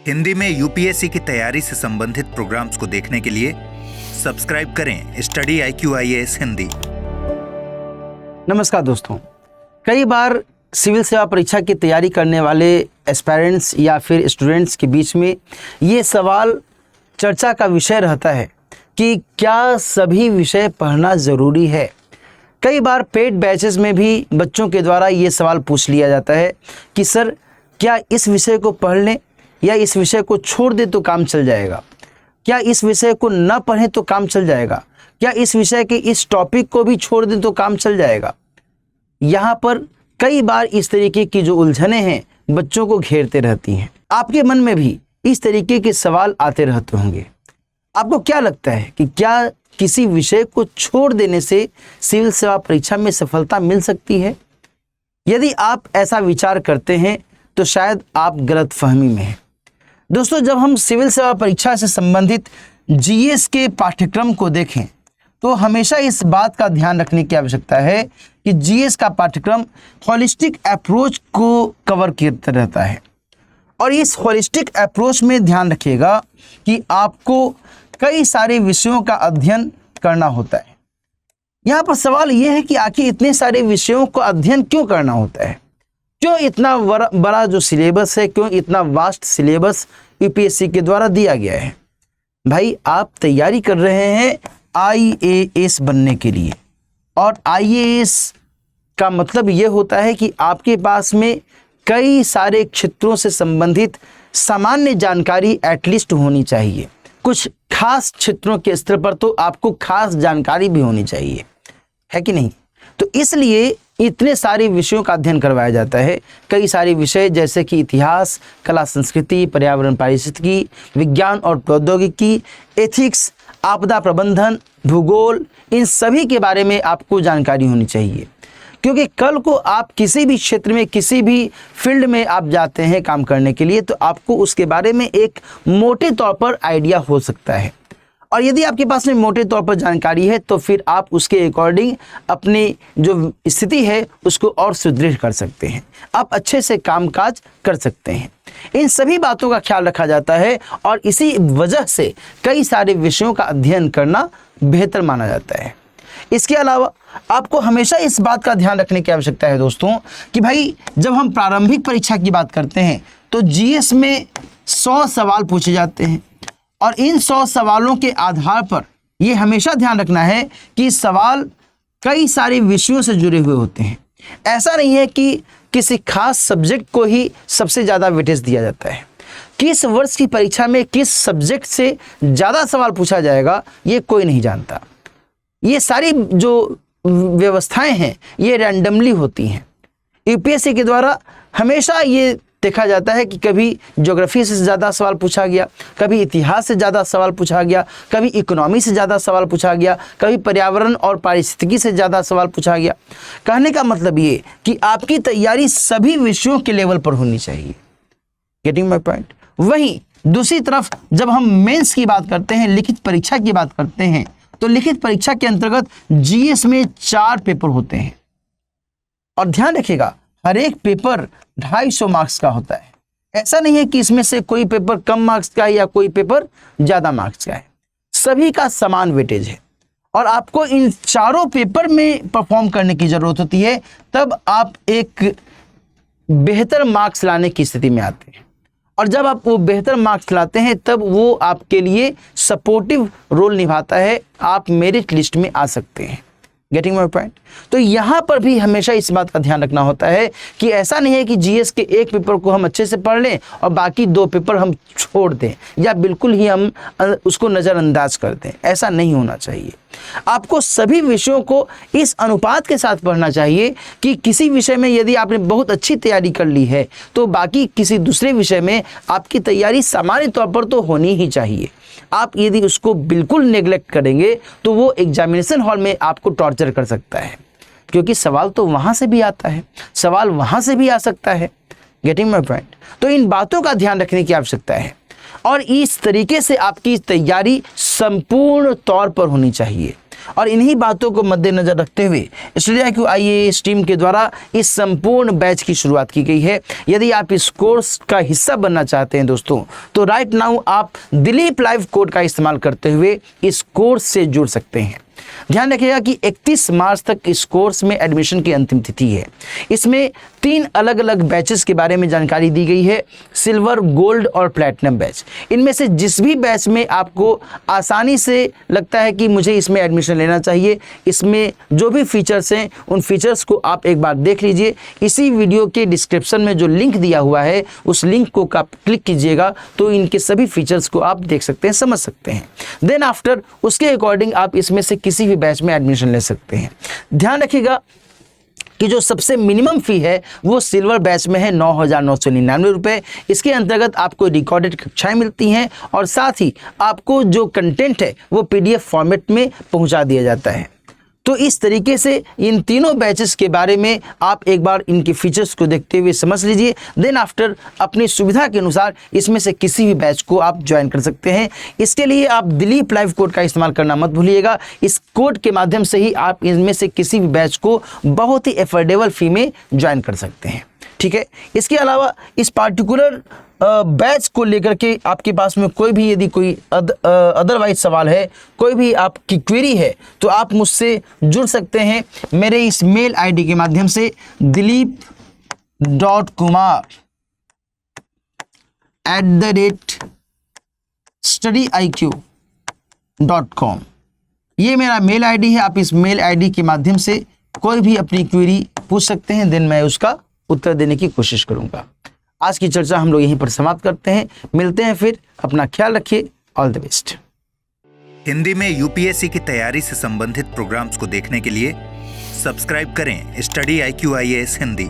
हिंदी में यूपीएससी की तैयारी से संबंधित प्रोग्राम्स को देखने के लिए सब्सक्राइब करें स्टडी IQ IAS हिंदी। नमस्कार दोस्तों, कई बार सिविल सेवा परीक्षा की तैयारी करने वाले एस्पायरेंट्स या फिर स्टूडेंट्स के बीच में ये सवाल चर्चा का विषय रहता है कि क्या सभी विषय पढ़ना ज़रूरी है। कई बार पेड बैचेस में भी बच्चों के द्वारा ये सवाल पूछ लिया जाता है कि सर क्या इस विषय को पढ़ लें या इस विषय को छोड़ दें तो काम चल जाएगा, क्या इस विषय को न पढ़ें तो काम चल जाएगा, क्या इस विषय के इस टॉपिक को भी छोड़ दें तो काम चल जाएगा। यहाँ पर कई बार इस तरीके की जो उलझनें हैं बच्चों को घेरते रहती हैं। आपके मन में भी इस तरीके के सवाल आते रहते होंगे। आपको क्या लगता है कि क्या किसी विषय को छोड़ देने से सिविल सेवा परीक्षा में सफलता मिल सकती है? यदि आप ऐसा विचार करते हैं तो शायद आप गलतफहमी में हैं। दोस्तों, जब हम सिविल सेवा परीक्षा से संबंधित जीएस के पाठ्यक्रम को देखें तो हमेशा इस बात का ध्यान रखने की आवश्यकता है कि जीएस का पाठ्यक्रम होलिस्टिक अप्रोच को कवर करता रहता है। और इस होलिस्टिक अप्रोच में ध्यान रखिएगा कि आपको कई सारे विषयों का अध्ययन करना होता है। यहाँ पर सवाल यह है कि आखिर इतने सारे विषयों का अध्ययन क्यों करना होता है, क्यों इतना बड़ा जो सिलेबस है, क्यों इतना वास्ट सिलेबस यूपीएससी के द्वारा दिया गया है। भाई, आप तैयारी कर रहे हैं IAS बनने के लिए, और IAS का मतलब ये होता है कि आपके पास में कई सारे क्षेत्रों से संबंधित सामान्य जानकारी एटलीस्ट होनी चाहिए। कुछ खास क्षेत्रों के स्तर पर तो आपको खास जानकारी भी होनी चाहिए, है कि नहीं? तो इसलिए इतने सारे विषयों का अध्ययन करवाया जाता है। कई सारे विषय जैसे कि इतिहास, कला संस्कृति, पर्यावरण पारिस्थितिकी, विज्ञान और प्रौद्योगिकी, एथिक्स, आपदा प्रबंधन, भूगोल, इन सभी के बारे में आपको जानकारी होनी चाहिए। क्योंकि कल को आप किसी भी क्षेत्र में, किसी भी फील्ड में आप जाते हैं काम करने के लिए, तो आपको उसके बारे में एक मोटे तौर पर आइडिया हो सकता है। और यदि आपके पास में मोटे तौर पर जानकारी है तो फिर आप उसके अकॉर्डिंग अपनी जो स्थिति है उसको और सुदृढ़ कर सकते हैं, आप अच्छे से कामकाज कर सकते हैं। इन सभी बातों का ख्याल रखा जाता है और इसी वजह से कई सारे विषयों का अध्ययन करना बेहतर माना जाता है। इसके अलावा आपको हमेशा इस बात का ध्यान रखने की आवश्यकता है दोस्तों कि भाई, जब हम प्रारंभिक परीक्षा की बात करते हैं तो जीएस में 100 सवाल पूछे जाते हैं, और इन 100 सवालों के आधार पर ये हमेशा ध्यान रखना है कि सवाल कई सारे विषयों से जुड़े हुए होते हैं। ऐसा नहीं है कि किसी खास सब्जेक्ट को ही सबसे ज़्यादा वेटेज दिया जाता है। किस वर्ष की परीक्षा में किस सब्जेक्ट से ज़्यादा सवाल पूछा जाएगा ये कोई नहीं जानता। ये सारी जो व्यवस्थाएं हैं ये रैंडमली होती हैं। यूपीएससी के द्वारा हमेशा ये देखा जाता है कि कभी ज्योग्राफी से ज़्यादा सवाल पूछा गया, कभी इतिहास से ज़्यादा सवाल पूछा गया, कभी इकोनॉमी से ज़्यादा सवाल पूछा गया, कभी पर्यावरण और पारिस्थितिकी से ज़्यादा सवाल पूछा गया। कहने का मतलब ये कि आपकी तैयारी सभी विषयों के लेवल पर होनी चाहिए। Getting my point? वहीं दूसरी तरफ जब हम मेंस की बात करते हैं, लिखित परीक्षा की बात करते हैं, तो लिखित परीक्षा के अंतर्गत जीएस में 4 पेपर होते हैं। और ध्यान रखिएगा, हर एक पेपर 250 मार्क्स का होता है। ऐसा नहीं है कि इसमें से कोई पेपर कम मार्क्स का है या कोई पेपर ज़्यादा मार्क्स का है, सभी का समान वेटेज है। और आपको इन चारों पेपर में परफॉर्म करने की ज़रूरत होती है, तब आप एक बेहतर मार्क्स लाने की स्थिति में आते हैं। और जब आप वो बेहतर मार्क्स लाते हैं तब वो आपके लिए सपोर्टिव रोल निभाता है, आप मेरिट लिस्ट में आ सकते हैं। Getting my point? तो यहाँ पर भी हमेशा इस बात का ध्यान रखना होता है कि ऐसा नहीं है कि जीएस के एक पेपर को हम अच्छे से पढ़ लें और बाकी 2 पेपर हम छोड़ दें या बिल्कुल ही हम उसको नज़रअंदाज कर दें। ऐसा नहीं होना चाहिए। आपको सभी विषयों को इस अनुपात के साथ पढ़ना चाहिए कि किसी विषय में यदि आपने बहुत अच्छी तैयारी कर ली है तो बाकी किसी दूसरे विषय में आपकी तैयारी सामान्य तौर पर तो होनी ही चाहिए। आप यदि उसको बिल्कुल नेग्लेक्ट करेंगे तो वो एग्जामिनेशन हॉल में आपको टॉर्चर कर सकता है, क्योंकि सवाल तो वहाँ से भी आता है, सवाल वहाँ से भी आ सकता है। Getting my point? तो इन बातों का ध्यान रखने की आवश्यकता है और इस तरीके से आपकी तैयारी संपूर्ण तौर पर होनी चाहिए। और इन्हीं बातों को मद्देनजर रखते हुए स्टडी IQ IAS टीम के द्वारा इस संपूर्ण बैच की शुरुआत की गई है। यदि आप इस कोर्स का हिस्सा बनना चाहते हैं दोस्तों, तो राइट नाउ आप दिलीप लाइव कोड का इस्तेमाल करते हुए इस कोर्स से जुड़ सकते हैं। ध्यान रखिएगा कि 31 मार्च तक इस कोर्स में एडमिशन की अंतिम तिथि है। इसमें 3 अलग अलग बैचेस के बारे में जानकारी दी गई है, सिल्वर, गोल्ड और प्लैटिनम बैच। इनमें से जिस भी बैच में आपको आसानी से लगता है कि मुझे इसमें एडमिशन लेना चाहिए, इसमें जो भी फीचर्स हैं उन फीचर्स को आप एक बार देख लीजिए। इसी वीडियो के डिस्क्रिप्शन में जो लिंक दिया हुआ है उस लिंक को आप क्लिक कीजिएगा तो इनके सभी फीचर्स को आप देख सकते हैं, समझ सकते हैं। देन आफ्टर उसके अकॉर्डिंग आप इसमें से किसी भी बैच में एडमिशन ले सकते हैं। ध्यान रखिएगा कि जो सबसे मिनिमम फी है वो सिल्वर बैच में है 9,999 रुपये। इसके अंतर्गत आपको रिकॉर्डेड कक्षाएं मिलती हैं और साथ ही आपको जो कंटेंट है वो PDF फॉर्मेट में पहुंचा दिया जाता है। तो इस तरीके से इन तीनों बैचेस के बारे में आप एक बार इनके फीचर्स को देखते हुए समझ लीजिए। देन आफ्टर अपनी सुविधा के अनुसार इसमें से किसी भी बैच को आप ज्वाइन कर सकते हैं। इसके लिए आप दिलीप लाइव कोड का इस्तेमाल करना मत भूलिएगा। इस कोड के माध्यम से ही आप इनमें से किसी भी बैच को बहुत ही एफोर्डेबल फी में ज्वाइन कर सकते हैं, ठीक है। इसके अलावा इस पार्टिकुलर बैच को लेकर के आपके पास में कोई भी यदि कोई अदरवाइज सवाल है, कोई भी आपकी क्वेरी है, तो आप मुझसे जुड़ सकते हैं मेरे इस मेल ID के माध्यम से dilip.kumar@studyiq.com। ये मेरा मेल ID है। आप इस मेल ID के माध्यम से कोई भी अपनी क्वेरी पूछ सकते हैं, देन मैं उसका उत्तर देने की कोशिश करूंगा। आज की चर्चा हम लोग यहीं पर समाप्त करते हैं। मिलते हैं फिर, अपना ख्याल रखिए। All the best. हिंदी में UPSC की तैयारी से संबंधित प्रोग्राम्स को देखने के लिए सब्सक्राइब करें स्टडी IQ IAS हिंदी।